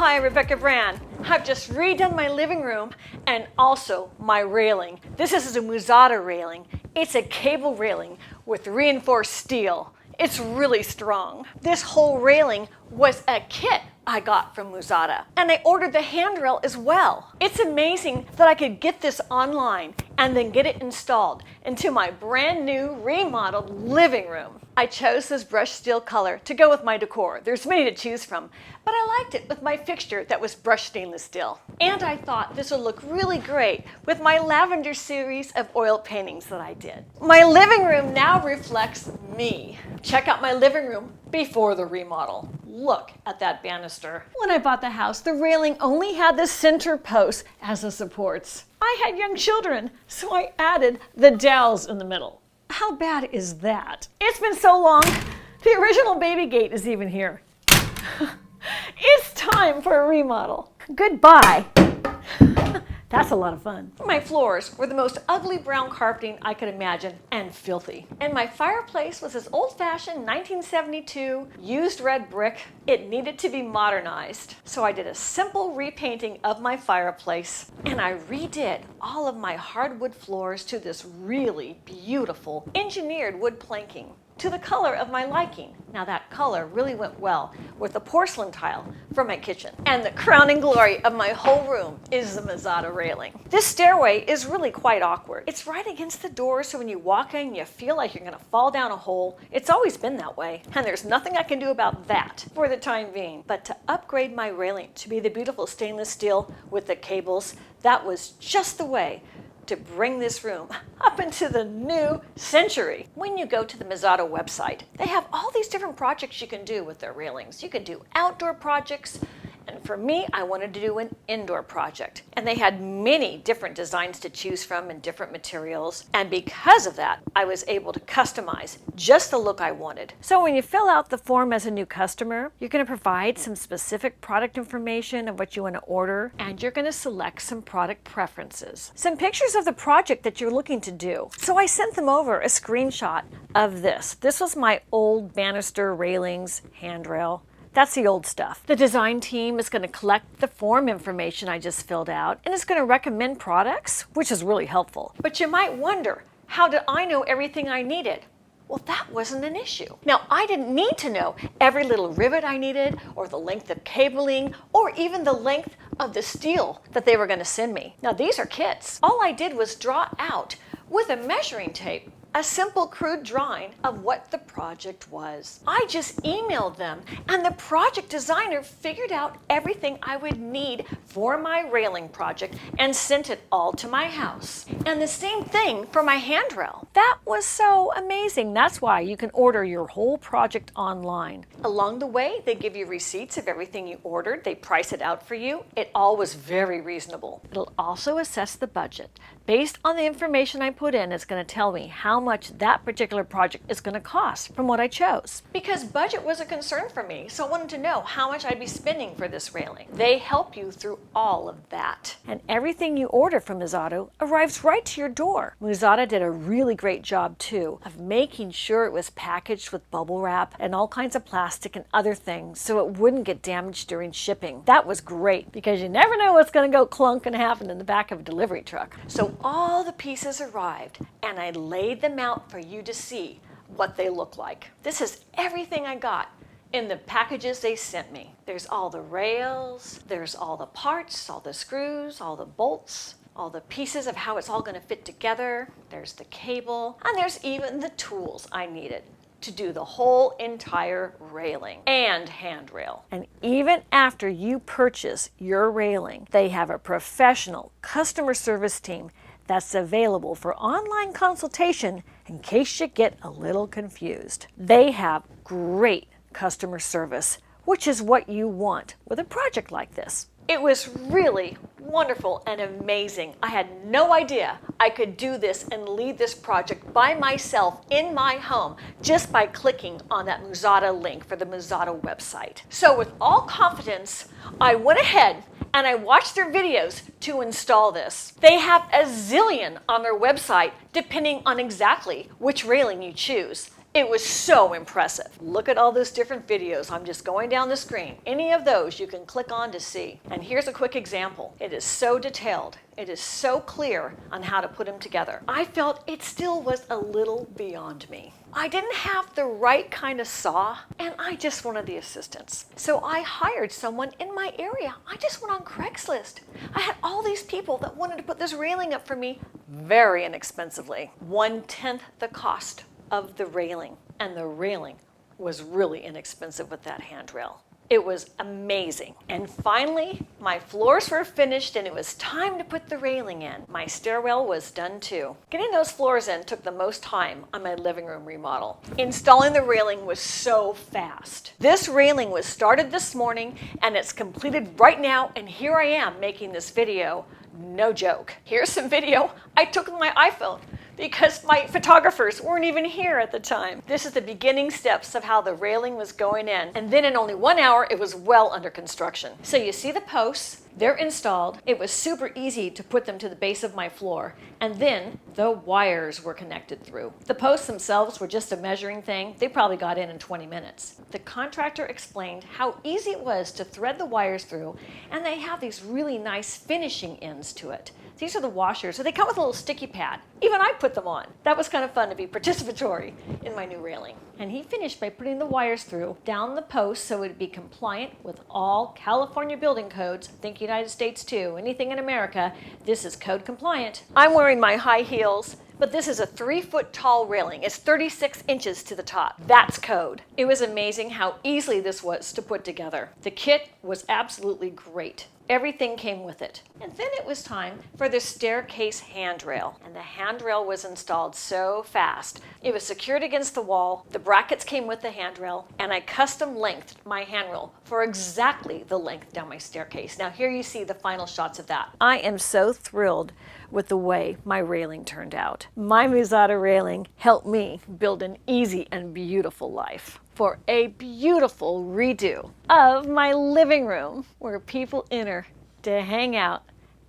Hi, Rebecca Brand. I've just redone my living room and also my railing. This is a Muzata railing. It's a cable railing with reinforced steel. It's really strong. This whole railing was a kit I got from Muzata, and I ordered the handrail as well. It's amazing that I could get this online and then get it installed into my brand new remodeled living room. I chose this brushed steel color to go with my decor. There's many to choose from, but I liked it with my fixture that was brushed stainless steel. And I thought this would look really great with my lavender series of oil paintings that I did. My living room now reflects me. Check out my living room before the remodel. Look at that banister. When I bought the house, the railing only had the center post as the supports. I had young children, so I added the dowels in the middle. How bad is that? It's been so long, the original baby gate is even here. It's time for a remodel. Goodbye. That's a lot of fun. My floors were the most ugly brown carpeting I could imagine and filthy. And my fireplace was this old-fashioned 1972 used red brick. It needed to be modernized. So I did a simple repainting of my fireplace and I redid all of my hardwood floors to this really beautiful engineered wood planking to the color of my liking. Now that color really went well with the porcelain tile from my kitchen. And the crowning glory of my whole room is the Muzata railing. This stairway is really quite awkward. It's right against the door, so when you walk in, you feel like you're gonna fall down a hole. It's always been that way, and there's nothing I can do about that for the time being. But to upgrade my railing to be the beautiful stainless steel with the cables, that was just the way to bring this room up into the new century. When you go to the Muzata website, they have all these different projects you can do with their railings. You can do outdoor projects, and for me, I wanted to do an indoor project. And they had many different designs to choose from and different materials. And because of that, I was able to customize just the look I wanted. So when you fill out the form as a new customer, you're going to provide some specific product information of what you want to order, and you're going to select some product preferences. Some pictures of the project that you're looking to do. So I sent them over a screenshot of this. This was my old banister railings handrail. That's the old stuff. The design team is going to collect the form information I just filled out, and it's going to recommend products, which is really helpful. But you might wonder, how did I know everything I needed? Well, that wasn't an issue. Now, I didn't need to know every little rivet I needed, or the length of cabling, or even the length of the steel that they were going to send me. Now, these are kits. All I did was draw out with a measuring tape a simple crude drawing of what the project was. I just emailed them, and the project designer figured out everything I would need for my railing project and sent it all to my house. And the same thing for my handrail. That was so amazing. That's why you can order your whole project online. Along the way, they give you receipts of everything you ordered. They price it out for you. It all was very reasonable. It'll also assess the budget. Based on the information I put in, it's going to tell me how much that particular project is going to cost from what I chose. Because budget was a concern for me, so I wanted to know how much I'd be spending for this railing. They help you through all of that. And everything you order from Muzata arrives right to your door. Muzata did a really great job too of making sure it was packaged with bubble wrap and all kinds of plastic and other things so it wouldn't get damaged during shipping. That was great because you never know what's going to go clunk and happen in the back of a delivery truck. So all the pieces arrived and I laid them out for you to see what they look like. This is everything I got in the packages they sent me. There's all the rails, there's all the parts, all the screws, all the bolts, all the pieces of how it's all going to fit together. There's the cable, and there's even the tools I needed to do the whole entire railing and handrail. And even after you purchase your railing, they have a professional customer service team that's available for online consultation in case you get a little confused. They have great customer service, which is what you want with a project like this. It was really wonderful and amazing. I had no idea I could do this and lead this project by myself in my home just by clicking on that Muzata link for the Muzata website. So with all confidence, I went ahead and I watched their videos to install this. They have a zillion on their website depending on exactly which railing you choose. It was so impressive. Look at all those different videos. I'm just going down the screen. Any of those you can click on to see. And here's a quick example. It is so detailed. It is so clear on how to put them together. I felt it still was a little beyond me. I didn't have the right kind of saw, and I just wanted the assistance. So I hired someone in my area. I just went on Craigslist. I had all these people that wanted to put this railing up for me very inexpensively. 1/10 the cost of the railing, and the railing was really inexpensive with that handrail. It was amazing. And finally, my floors were finished and it was time to put the railing in. My stairwell was done too. Getting those floors in took the most time on my living room remodel. Installing the railing was so fast. This railing was started this morning and it's completed right now, and here I am making this video. No joke. Here's some video I took with my iPhone because my photographers weren't even here at the time. This is the beginning steps of how the railing was going in. And then in only 1 hour, it was well under construction. So you see the posts, they're installed. It was super easy to put them to the base of my floor. And then the wires were connected through. The posts themselves were just a measuring thing. They probably got in 20 minutes. The contractor explained how easy it was to thread the wires through, and they have these really nice finishing ends to it. These are the washers, so they come with a little sticky pad. Even I put them on. That was kind of fun to be participatory in my new railing. And he finished by putting the wires through down the post so it would be compliant with all California building codes. Think United States too. Anything in America, this is code compliant. I'm wearing my high heels, but this is a 3-foot tall railing. It's 36 inches to the top. That's code. It was amazing how easily this was to put together. The kit was absolutely great. Everything came with it. And then it was time for the staircase handrail. And the handrail was installed so fast. It was secured against the wall, the brackets came with the handrail, and I custom lengthed my handrail for exactly the length down my staircase. Now here you see the final shots of that. I am so thrilled with the way my railing turned out. My Muzata railing helped me build an easy and beautiful life for a beautiful redo of my living room where people enter to hang out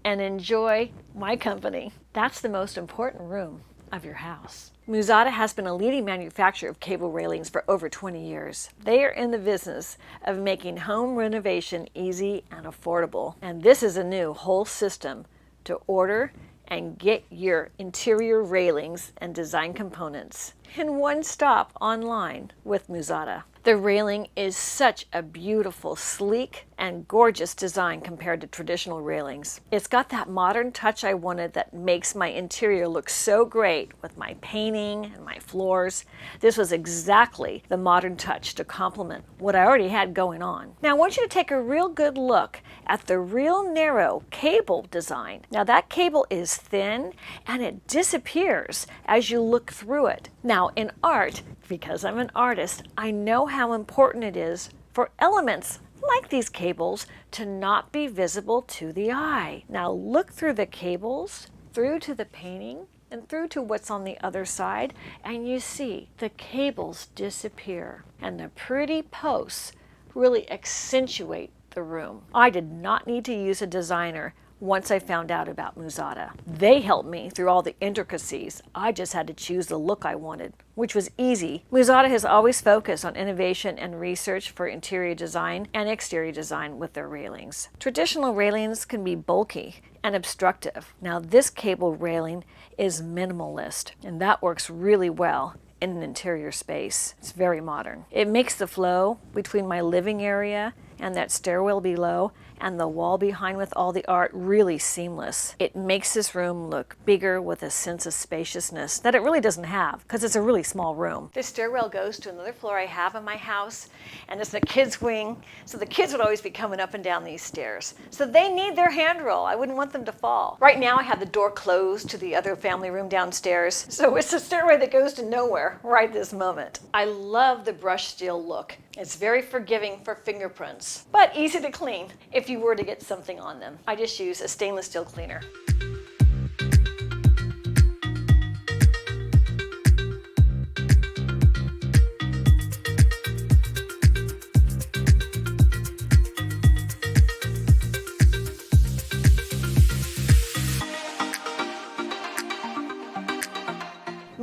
and enjoy my company. That's the most important room of your house. Muzata has been a leading manufacturer of cable railings for over 20 years. They are in the business of making home renovation easy and affordable. And this is a new whole system to order and get your interior railings and design components in one stop online with Muzata. The railing is such a beautiful, sleek, and gorgeous design compared to traditional railings. It's got that modern touch I wanted that makes my interior look so great with my painting and my floors. This was exactly the modern touch to complement what I already had going on. Now I want you to take a real good look at the real narrow cable design. Now that cable is thin and it disappears as you look through it. Now in art, because I'm an artist, I know how important it is for elements like these cables to not be visible to the eye. Now look through the cables, through to the painting, and through to what's on the other side, and you see the cables disappear and the pretty posts really accentuate the room. I did not need to use a designer once I found out about Muzata. They helped me through all the intricacies. I just had to choose the look I wanted, which was easy. Muzata has always focused on innovation and research for interior design and exterior design with their railings. Traditional railings can be bulky and obstructive. Now this cable railing is minimalist, and that works really well in an interior space. It's very modern. It makes the flow between my living area and that stairwell below and the wall behind with all the art really seamless. It makes this room look bigger with a sense of spaciousness that it really doesn't have because it's a really small room. This stairwell goes to another floor I have in my house, and it's the kids' wing, so the kids would always be coming up and down these stairs. So they need their handrail. I wouldn't want them to fall. Right now I have the door closed to the other family room downstairs, so it's a stairway that goes to nowhere right this moment. I love the brushed steel look. It's very forgiving for fingerprints, but easy to clean if you were to get something on them. I just use a stainless steel cleaner.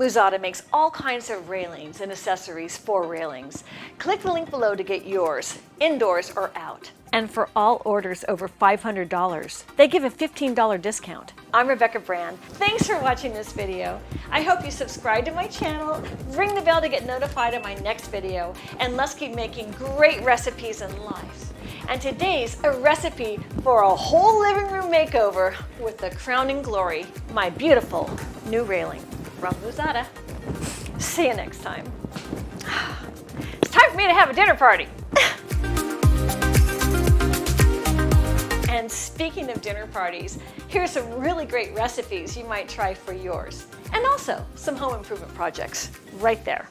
Muzata makes all kinds of railings and accessories for railings. Click the link below to get yours, indoors or out. And for all orders over $500, they give a $15 discount. I'm Rebecca Brand. Thanks for watching this video. I hope you subscribe to my channel, ring the bell to get notified of my next video, and let's keep making great recipes and lives. And today's a recipe for a whole living room makeover with the crowning glory, my beautiful new railing from Muzata. See you next time. It's time for me to have a dinner party. And speaking of dinner parties, here's some really great recipes you might try for yours. And also some home improvement projects right there.